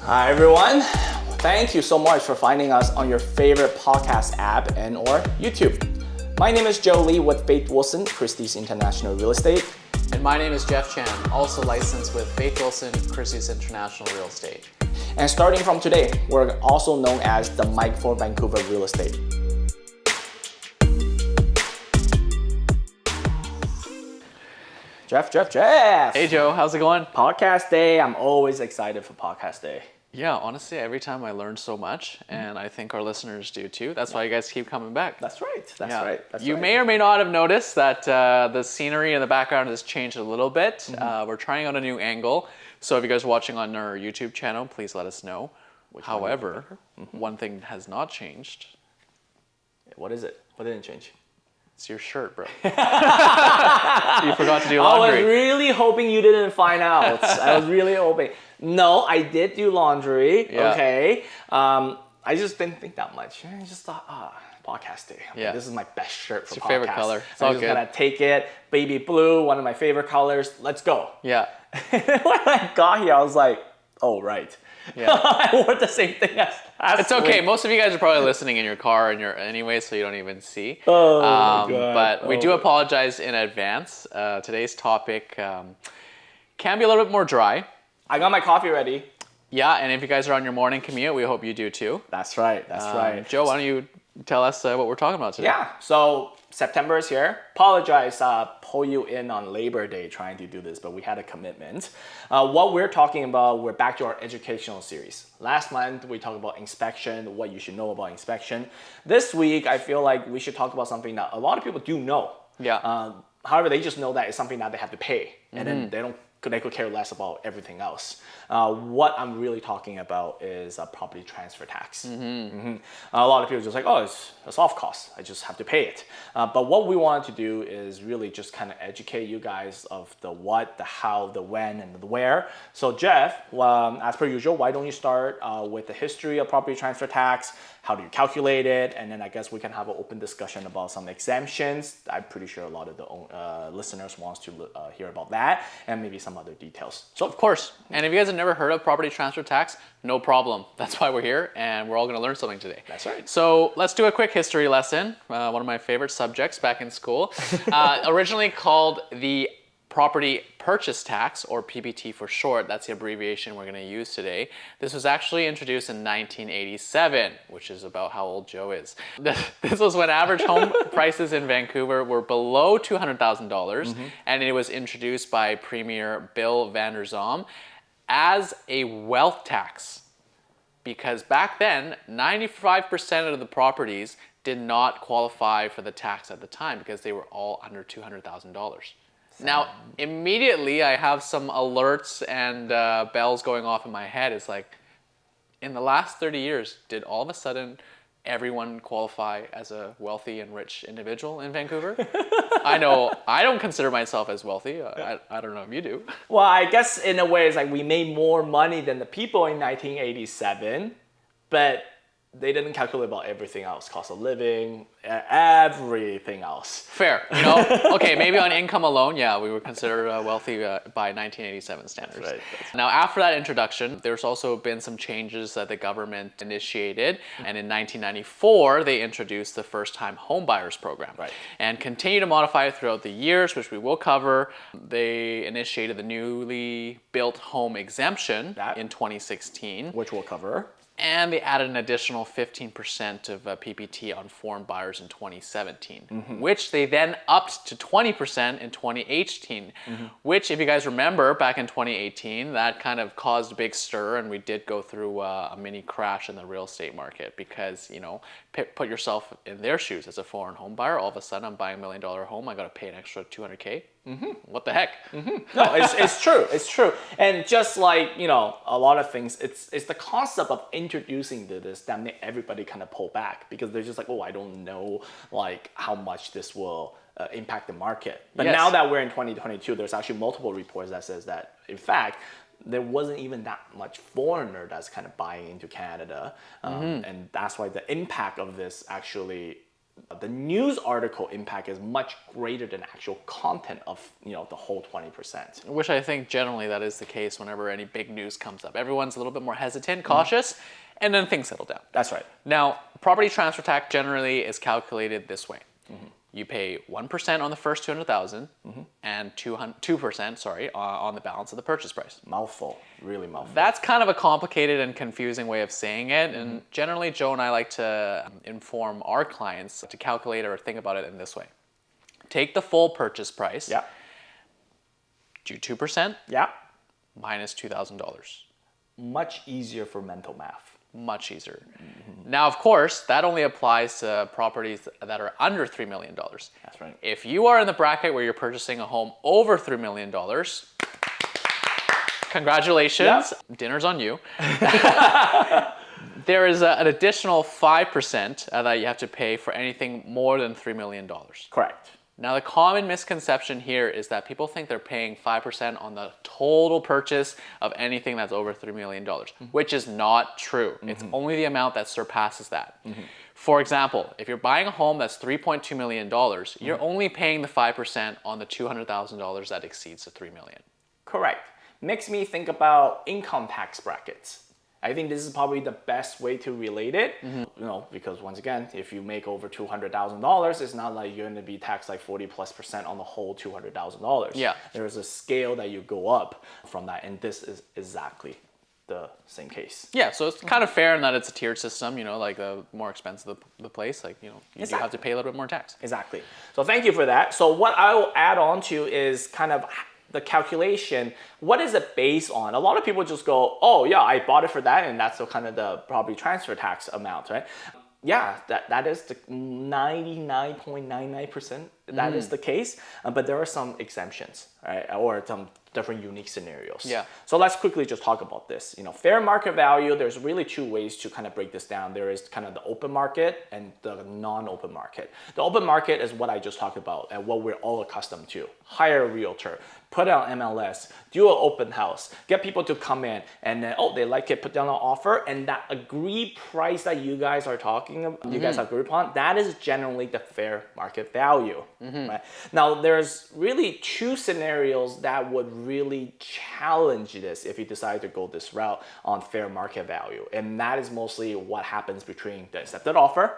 Hi everyone. Thank you so much for finding us on your favorite podcast app and or YouTube. My name is Joe Lee with Faith Wilson, Christie's International Real Estate. And my name is Jeff Chan, also licensed with Faith Wilson, Christie's International Real Estate. And starting from today, we're also known as the Mike for Vancouver Real Estate. Jeff. Hey Joe, how's it going? Podcast day. I'm always excited for podcast day. Yeah, honestly, every time I learn so much, and I think our listeners do too. That's why you guys keep coming back. That's right. That's you right. may or may not have noticed that the scenery in the background has changed a little bit. We're trying out a new angle. So if you guys are watching on our YouTube channel, please let us know. However, one thing has not changed. What is it? What didn't change? It's your shirt, bro. You forgot to do laundry. I was really hoping you didn't find out. I was really hoping. No, I did do laundry. Yeah. Okay. I just didn't think that much. I just thought, podcast day. Okay, Yeah. This is my best shirt for It's your podcast. favorite color. It's I'm all just good. gonna take it. Baby blue, one of my favorite colors. Let's go. Yeah. When I got here, I was like, oh, right. Yeah. I wore the same thing as last It's okay. week. Most of you guys are probably listening in your car and anyway, so you don't even see. Oh, my God. But we do apologize in advance. Today's topic can be a little bit more dry. I got my coffee ready. Yeah, and if you guys are on your morning commute, we hope you do too. That's right. Right. Joe, why don't you tell us what we're talking about today? Yeah, so September is here. Apologize, pull you in on Labor Day trying to do this, but we had a commitment. What we're talking about, we're back to our educational series. Last month, we talked about inspection, what you should know about inspection. This week, I feel like we should talk about something that a lot of people do know. Yeah. However, they just know that it's something that they have to pay, and then they could care less about everything else. What I'm really talking about is property transfer tax. A lot of people are just like, oh, it's a soft cost. I just have to pay it. But what we wanted to do is really just kind of educate you guys of the what, the how, the when, and the where. So Jeff, as per usual, why don't you start with the history of property transfer tax? How do you calculate it? And then I guess we can have an open discussion about some exemptions. I'm pretty sure a lot of the listeners wants to hear about that, and maybe some other details. So of course, and if you guys have never heard of property transfer tax, no problem. That's why we're here, and we're all going to learn something today. That's right. So let's do a quick history lesson. One of my favorite subjects back in school. Originally called the property purchase tax, or PPT for short. That's the abbreviation we're going to use today. This was actually introduced in 1987, which is about how old Joe is. This was when average home prices in Vancouver were below $200,000, and it was introduced by Premier Bill van der Zalm as a wealth tax. Because back then, 95% of the properties did not qualify for the tax at the time because they were all under $200,000. Now, immediately I have some alerts and bells going off in my head. It's like, in the last 30 years, did all of a sudden everyone qualify as a wealthy and rich individual in Vancouver? I know I don't consider myself as wealthy. I don't know if you do. Well, I guess in a way, it's like we made more money than the people in 1987, but they didn't calculate about everything else, cost of living, everything else. Fair, okay, maybe on income alone, yeah, we were considered wealthy by 1987 standards. That's right. Now, after that introduction, there's also been some changes that the government initiated, and in 1994, they introduced the first-time home buyers program, and continue to modify it throughout the years, which we will cover. They initiated the newly built home exemption in 2016, which we'll cover. And they added an additional 15% of PPT on foreign buyers in 2017, which they then upped to 20% in 2018, which, if you guys remember, back in 2018, that kind of caused a big stir, and we did go through a mini crash in the real estate market because, put yourself in their shoes as a foreign home buyer. All of a sudden, I'm buying $1 million home. I got to pay an extra $200K. What the heck? No, it's true. It's true. And just like, a lot of things, it's the concept of introducing this that made everybody kind of pull back because they're just like, oh, I don't know like how much this will impact the market. But now that we're in 2022, there's actually multiple reports that says that, in fact, there wasn't even that much foreigner that's kind of buying into Canada. And that's why the impact of this actually the news article impact is much greater than actual content of the whole 20%. Which I think generally that is the case whenever any big news comes up. Everyone's a little bit more hesitant, cautious, and then things settle down. That's right. Now, property transfer tax generally is calculated this way. You pay 1% on the first 200,000 and 2%, on the balance of the purchase price. Mouthful, really mouthful. That's kind of a complicated and confusing way of saying it, and generally Joe and I like to inform our clients to calculate or think about it in this way. Take the full purchase price, Yeah. do 2% Yeah. minus $2,000. Much easier for mental math. Much easier. Now, of course, that only applies to properties that are under $3 million. That's right. If you are in the bracket where you're purchasing a home over $3 million, congratulations, dinner's on you. There is an additional 5% that you have to pay for anything more than $3 million. Correct. Now, the common misconception here is that people think they're paying 5% on the total purchase of anything that's over $3 million, which is not true. It's only the amount that surpasses that. For example, if you're buying a home that's $3.2 million, you're only paying the 5% on the $200,000 that exceeds the $3 million. Correct. Makes me think about income tax brackets. I think this is probably the best way to relate it, because once again, if you make over $200,000, it's not like you're going to be taxed like 40+% on the whole $200,000. Yeah. There's a scale that you go up from that, and this is exactly the same case. Yeah, so it's kind of fair in that it's a tiered system, like the more expensive the place, you do have to pay a little bit more tax. Exactly. So thank you for that. So what I will add on to is kind of the calculation. What is it based on? A lot of people just go, oh yeah, I bought it for that, and that's the kind of the property transfer tax amount, right? Yeah, that is the 99.99%. That is the case, but there are some exemptions, right? Or some different unique scenarios. Yeah. So let's quickly just talk about this. Fair market value, there's really two ways to kind of break this down. There is kind of the open market and the non-open market. The open market is what I just talked about and what we're all accustomed to. Hire a realtor, put it on MLS, do an open house, get people to come in, and then, they like it, put down an offer, and that agreed price that you guys are talking about, you guys agree upon, that is generally the fair market value. Right? Now, there's really two scenarios that would really challenge this if you decide to go this route on fair market value. And that is mostly what happens between the accepted offer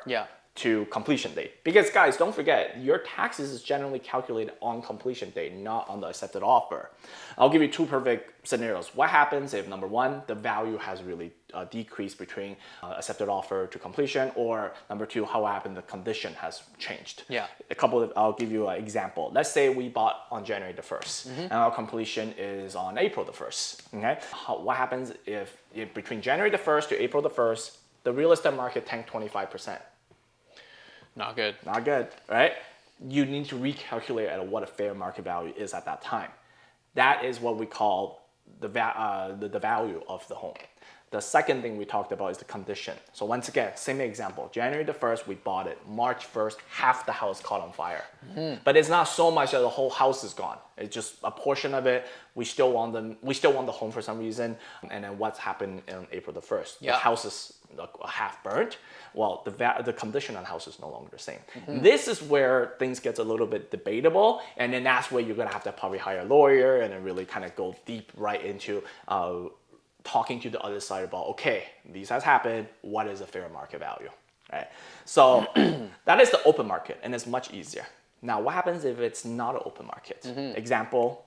to completion date. Because guys, don't forget, your taxes is generally calculated on completion date, not on the accepted offer. I'll give you two perfect scenarios. What happens if, number one, the value has really decreased between accepted offer to completion, or number two, how happened the condition has changed. Yeah. I'll give you an example. Let's say we bought on January the 1st, and our completion is on April the 1st. Okay. What happens if between January the 1st to April the 1st, the real estate market tanked 25%? Not good. Not good, right? You need to recalculate at what a fair market value is at that time. That is what we call the value of the home. The second thing we talked about is the condition. So once again, same example. January the 1st, we bought it. March 1st, half the house caught on fire. But it's not so much that the whole house is gone. It's just a portion of it. We still want the home for some reason. And then what's happened on April the 1st? The house is half burnt. Well, the condition on the house is no longer the same. This is where things gets a little bit debatable, and then that's where you're gonna have to probably hire a lawyer and then really kind of go deep right into talking to the other side about, okay, this has happened, what is a fair market value, right? So that is the open market, and it's much easier. Now, what happens if it's not an open market? Example,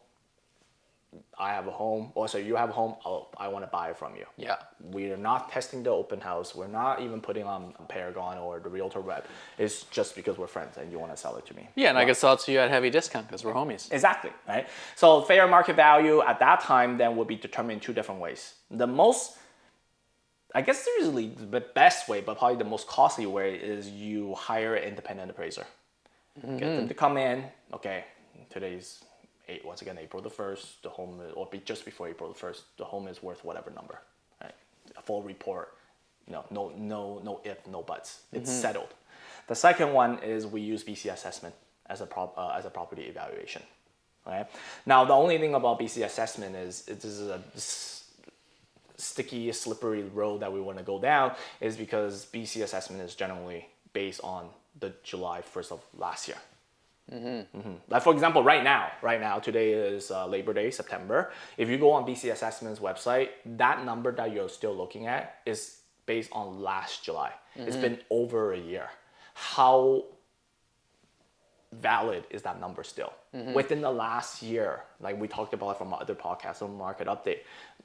I have a home, or so you have a home, I want to buy it from you. Yeah. We are not testing the open house. We're not even putting on Paragon or the Realtor Web. It's just because we're friends and you want to sell it to me. Yeah, and I can sell it to you at heavy discount because we're homies. Exactly, right? So fair market value at that time then will be determined in two different ways. The most, I guess usually the best way, but probably the most costly way is you hire an independent appraiser. Get them to come in, okay, today's once again, April the 1st, the home, just before April the 1st, the home is worth whatever number, right? A full report, no if, no buts. It's settled. The second one is we use BC assessment as a property evaluation, right? Now, the only thing about BC assessment is this is a sticky, slippery road that we want to go down, is because BC assessment is generally based on the July 1st of last year. Like for example, right now, today is Labor Day, September. If you go on BC Assessment's website, that number that you're still looking at is based on last July. It's been over a year. How valid is that number still? Within the last year, like we talked about from our other podcasts on Market Update,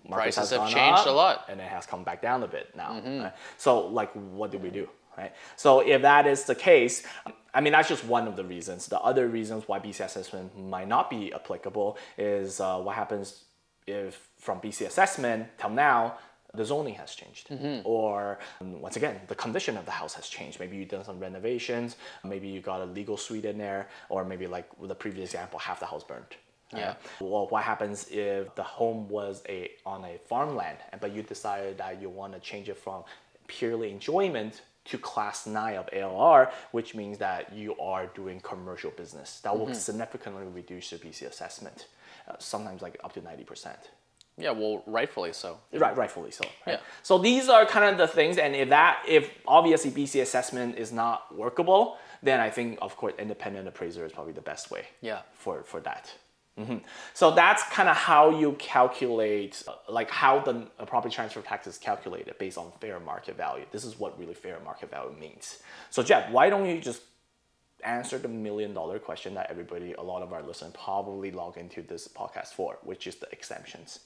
Prices have changed a lot. and it has come back down a bit now. Right? So like, what do we do? Right? So if that is the case, I mean, that's just one of the reasons. The other reasons why BC Assessment might not be applicable is what happens if from BC Assessment till now, the zoning has changed. Or once again, the condition of the house has changed. Maybe you've done some renovations, maybe you got a legal suite in there, or maybe like with the previous example, half the house burned. Yeah. Well, what happens if the home was on a farmland, but you decided that you want to change it from purely enjoyment to class 9 of ALR, which means that you are doing commercial business. That will significantly reduce your BC assessment, sometimes like up to 90%. Yeah, well, rightfully so. Right, rightfully so. Right? Yeah. So these are kind of the things, and if obviously BC assessment is not workable, then I think, of course, independent appraiser is probably the best way for that. So that's kind of how you calculate, like how the property transfer tax is calculated based on fair market value. This is what really fair market value means. So Jeff, why don't you just answer the $1 million question that a lot of our listeners probably log into this podcast for, which is the exemptions.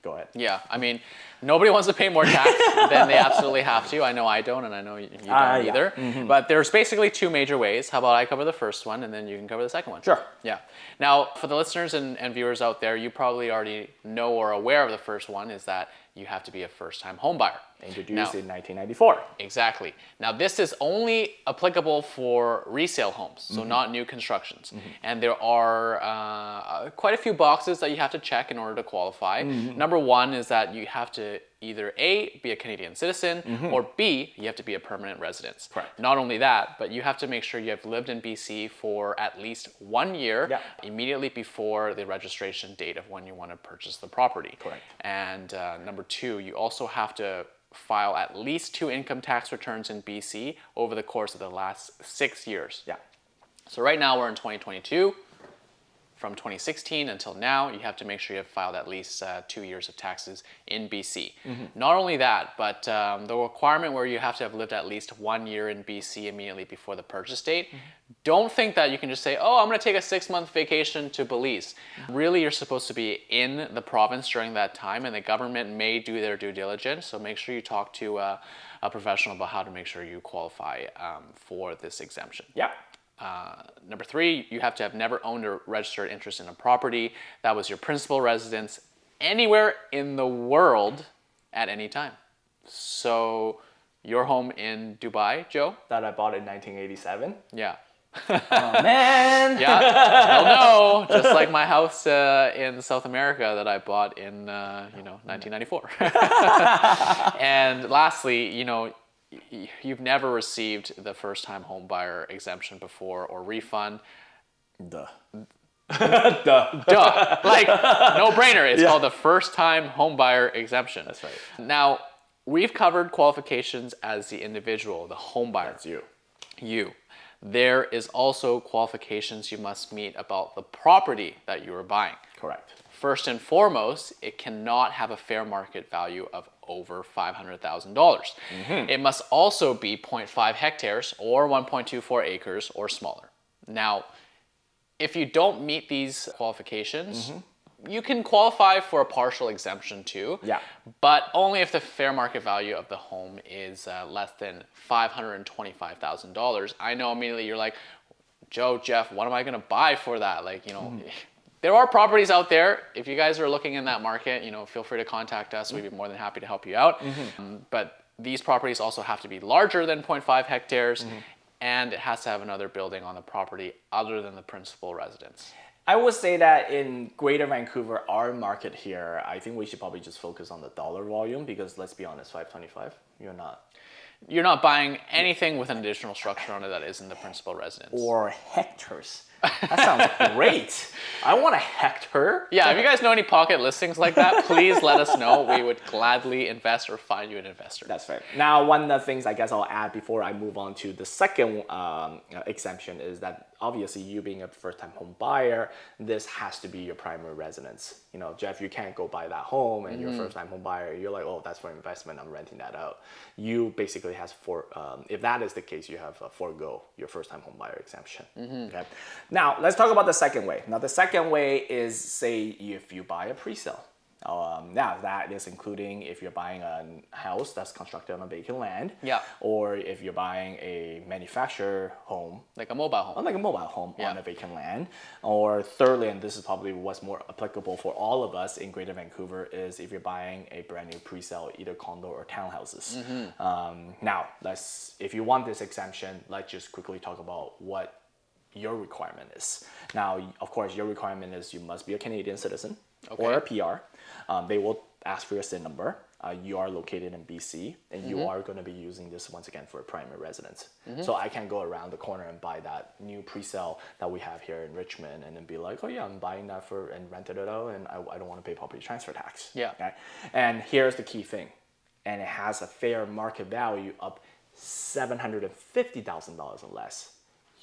Go ahead. Yeah, I mean, nobody wants to pay more tax than they absolutely have to. I know I don't, and I know you don't either. But there's basically two major ways. How about I cover the first one, and then you can cover the second one? Sure. Yeah. Now, for the listeners and viewers out there, you probably already know or are aware of the first one, is that you have to be a first-time home buyer. Introduced in 1994. Exactly. Now, this is only applicable for resale homes, so not new constructions. And there are quite a few boxes that you have to check in order to qualify. Number one is that you have to either A, be a Canadian citizen, or B, you have to be a permanent resident. Correct. Not only that, but you have to make sure you have lived in BC for at least 1 year immediately before the registration date of when you want to purchase the property. Correct. And number two, you also have to file at least 2 income tax returns in BC over the course of the last 6 years. Yeah. So right now we're in 2022. From 2016 until now, you have to make sure you have filed at least 2 years of taxes in BC. Not only that, but the requirement where you have to have lived at least 1 year in BC immediately before the purchase date. Don't think that you can just say, oh, I'm going to take a 6-month vacation to Belize. Really, you're supposed to be in the province during that time, and the government may do their due diligence. So make sure you talk to a professional about how to make sure you qualify for this exemption. Yeah. Number three, you have to have never owned or registered interest in a property that was your principal residence anywhere in the world at any time. So your home in Dubai, Joe? That I bought in 1987. Yeah. Oh, man. Yeah, you'll know. Just like my house in South America that I bought in 1994. And lastly, you've never received the first-time home buyer exemption before or refund. Duh. Duh. Like, no brainer. It's called the first-time home buyer exemption. That's right. Now, we've covered qualifications as the individual, the home buyer. That's you. You. There is also qualifications you must meet about the property that you are buying. Correct. First and foremost, it cannot have a fair market value of over $500,000. It must also be 0.5 hectares or 1.24 acres or smaller. Now, if you don't meet these qualifications, you can qualify for a partial exemption too, but only if the fair market value of the home is less than $525,000. I know immediately you're like, Joe, Jeff, what am I going to buy for that? Like, there are properties out there. If you guys are looking in that market, feel free to contact us. We'd be more than happy to help you out. But these properties also have to be larger than 0.5 hectares, and it has to have another building on the property other than the principal residence. I would say that in Greater Vancouver, our market here, I think we should probably just focus on the dollar volume because let's be honest, 525, You're not buying anything with an additional structure on it that isn't the principal residence. Or hectares. That sounds great. I want a hectare. Yeah, if you guys know any pocket listings like that, please let us know. We would gladly invest or find you an investor. That's right. Now, one of the things I guess I'll add before I move on to the second exemption is that obviously you being a first-time home buyer, this has to be your primary residence. You know, Jeff, you can't go buy that home and you're a first-time home buyer. You're like, oh, that's for investment. I'm renting that out. You basically if that is the case, you have forego your first-time home buyer exemption. Okay. Now, let's talk about the second way. Now, the second way is, say, if you buy a pre-sale. Now, that is including if you're buying a house that's constructed on a vacant land, or if you're buying a manufactured home, like a mobile home, on a vacant land, or thirdly, and this is probably what's more applicable for all of us in Greater Vancouver, is if you're buying a brand new pre-sale, either condo or townhouses. Now, if you want this exemption, let's just quickly talk about what your requirement is. Now, of course, your requirement is you must be a Canadian citizen or a PR. They will ask for your SIN number. You are located in BC, and you are going to be using this once again for a primary residence. So I can go around the corner and buy that new pre-sale that we have here in Richmond, and then be like, oh yeah, I'm buying that and rented it out, and I don't want to pay property transfer tax. Okay? And here's the key thing, and it has a fair market value of $750,000 or less.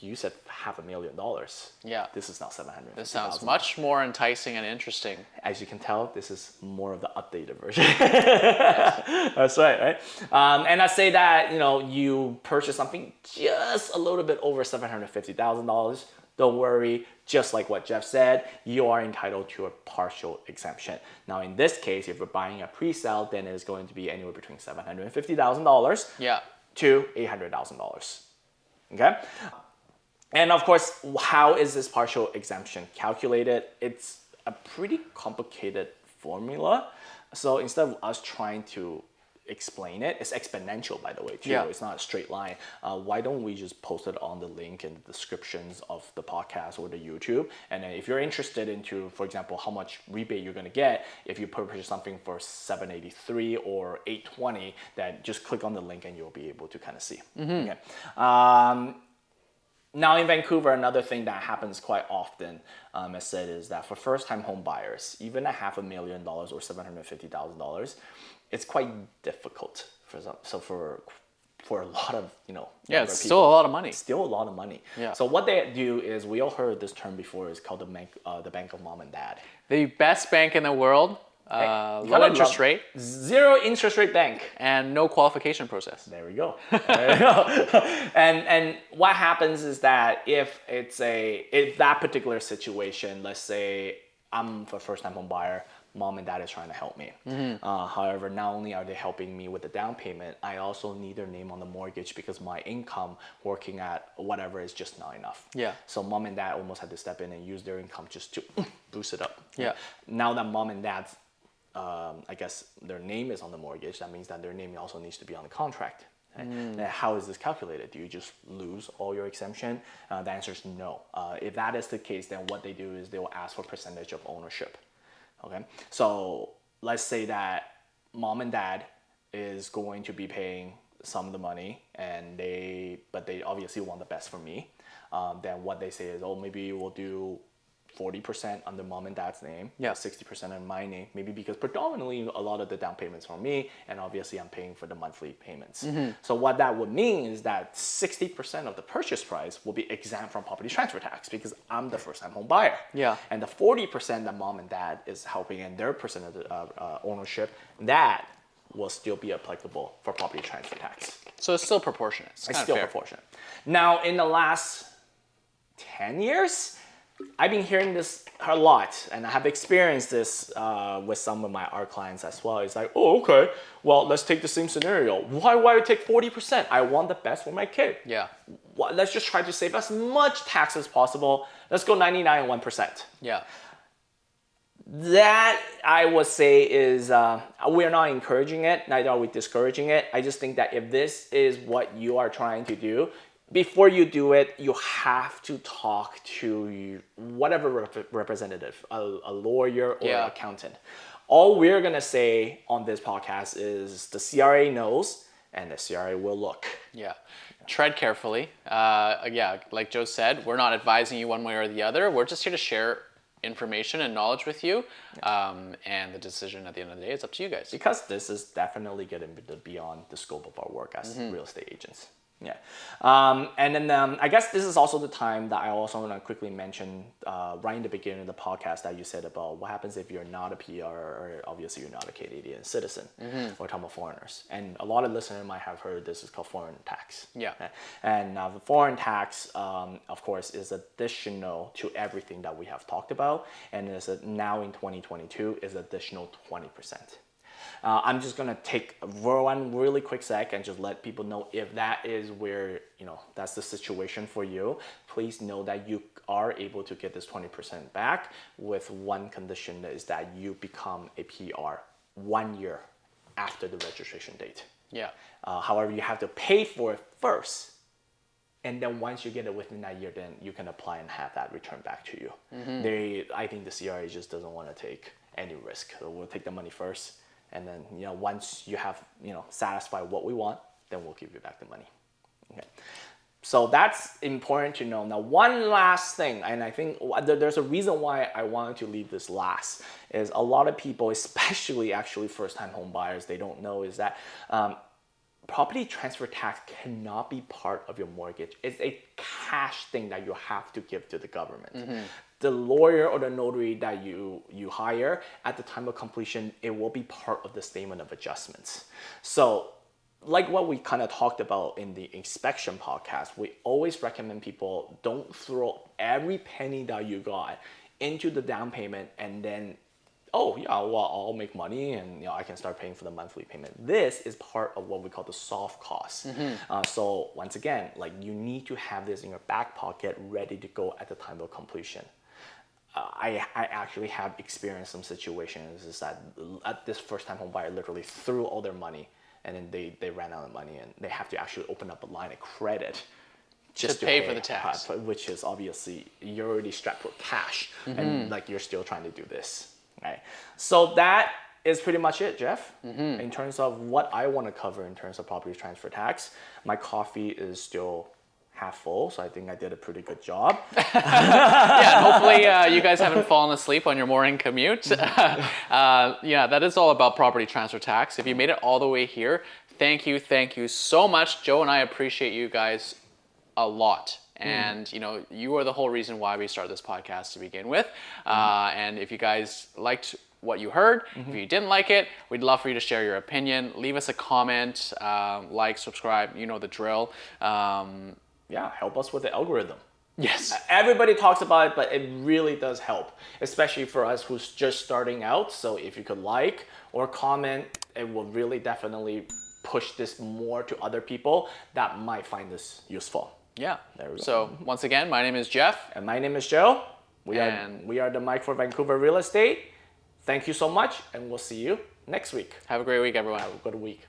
You said $500,000. Yeah. This is now $750,000. This sounds much more enticing and interesting. As you can tell, this is more of the updated version. That's right? And let's say that you purchase something just a little bit over $750,000. Don't worry, just like what Jeff said, you are entitled to a partial exemption. Now, in this case, if you're buying a pre-sale, then it is going to be anywhere between $750,000 to $800,000. Okay. And of course, how is this partial exemption calculated? It's a pretty complicated formula. So instead of us trying to explain it, it's exponential, by the way, too. It's not a straight line. Why don't we just post it on the link in the descriptions of the podcast or the YouTube? And then if you're interested into, for example, how much rebate you're going to get if you purchase something for $783 or $820, then just click on the link and you'll be able to kind of see. Okay. Now in Vancouver, another thing that happens quite often, as said, is that for first-time home buyers, even a $500,000 or $750,000, it's quite difficult for a lot of it's still a lot of money. Still a lot of money. So what they do is, we all heard this term before, is called the bank of mom and dad. The best bank in the world. Low interest rate. Zero interest rate bank. And no qualification process. There we go. And what happens is that if that particular situation, let's say I'm a first-time home buyer, mom and dad is trying to help me. However, not only are they helping me with the down payment, I also need their name on the mortgage because my income working at whatever is just not enough. So mom and dad almost had to step in and use their income just to boost it up. Now that mom and dad's I guess their name is on the mortgage, that means that their name also needs to be on the contract. Now, how is this calculated? Do you just lose all your exemption? The answer is no. If that is the case, then what they do is they will ask for percentage of ownership. Okay, so let's say that mom and dad is going to be paying some of the money, but they obviously want the best for me. Then what they say is, oh, maybe we'll do 40% under mom and dad's name, 60% in my name, maybe because predominantly a lot of the down payments for me, and obviously I'm paying for the monthly payments. So what that would mean is that 60% of the purchase price will be exempt from property transfer tax because I'm the first-time home buyer. And the 40% that mom and dad is helping and their percentage of ownership, that will still be applicable for property transfer tax. So it's still proportionate. It's still proportionate. Now, in the last 10 years, I've been hearing this a lot, and I have experienced this with some of my art clients as well. It's like, oh, okay, well, let's take the same scenario. Why take 40%? I want the best for my kid. Well, let's just try to save as much tax as possible. Let's go 99 and 1%. That, I would say, is we're not encouraging it, neither are we discouraging it. I just think that if this is what you are trying to do, before you do it, you have to talk to whatever representative, a lawyer or an accountant. All we're going to say on this podcast is the CRA knows and the CRA will look. tread carefully. Yeah, like Joe said, we're not advising you one way or the other. We're just here to share information and knowledge with you. And the decision at the end of the day is up to you guys. Because this is definitely getting beyond the scope of our work as real estate agents. Yeah. And then I guess this is also the time that I also want to quickly mention right in the beginning of the podcast that you said about what happens if you're not a PR or obviously you're not a Canadian citizen. We're talking about foreigners. And a lot of listeners might have heard this is called foreign tax. Yeah. And the foreign tax, of course, is additional to everything that we have talked about. And is now in 2022 is additional 20%. I'm just gonna take one really quick sec and just let people know if that is where, that's the situation for you. Please know that you are able to get this 20% back with one condition, is that you become a PR 1 year after the registration date. Yeah. However, you have to pay for it first. And then once you get it within that year, then you can apply and have that returned back to you. I think the CRA just doesn't want to take any risk. So we'll take the money first. And then, once you have, satisfied what we want, then we'll give you back the money. Okay. So that's important to know. Now, one last thing, and I think there's a reason why I wanted to leave this last, is a lot of people, especially actually first-time home buyers, they don't know is that property transfer tax cannot be part of your mortgage. It's a cash thing that you have to give to the government. The lawyer or the notary that you hire at the time of completion, it will be part of the statement of adjustments. So like what we kind of talked about in the inspection podcast, we always recommend people don't throw every penny that you got into the down payment and then, oh yeah, well, I'll make money and I can start paying for the monthly payment. This is part of what we call the soft costs. So once again, like you need to have this in your back pocket ready to go at the time of completion. I actually have experienced some situations is that at this first time home buyer literally threw all their money and then they ran out of money and they have to actually open up a line of credit just to pay for the tax, which is obviously you're already strapped for cash and like you're still trying to do this, right? So that is pretty much it, Jeff. In terms of what I want to cover in terms of property transfer tax, my coffee is still half full, so I think I did a pretty good job. Yeah, hopefully you guys haven't fallen asleep on your morning commute. Yeah, that is all about property transfer tax. If you made it all the way here, thank you so much. Joe and I appreciate you guys a lot. And you are the whole reason why we started this podcast to begin with. And if you guys liked what you heard, if you didn't like it, we'd love for you to share your opinion. Leave us a comment, like, subscribe, you know the drill. Yeah, help us with the algorithm. Yes. Everybody talks about it, but it really does help, especially for us who's just starting out. So if you could like or comment, it will really definitely push this more to other people that might find this useful. Yeah. There we go. So once again, my name is Jeff. And my name is Joe. We are the Mike for Vancouver Real Estate. Thank you so much, and we'll see you next week. Have a great week, everyone. Have a good week.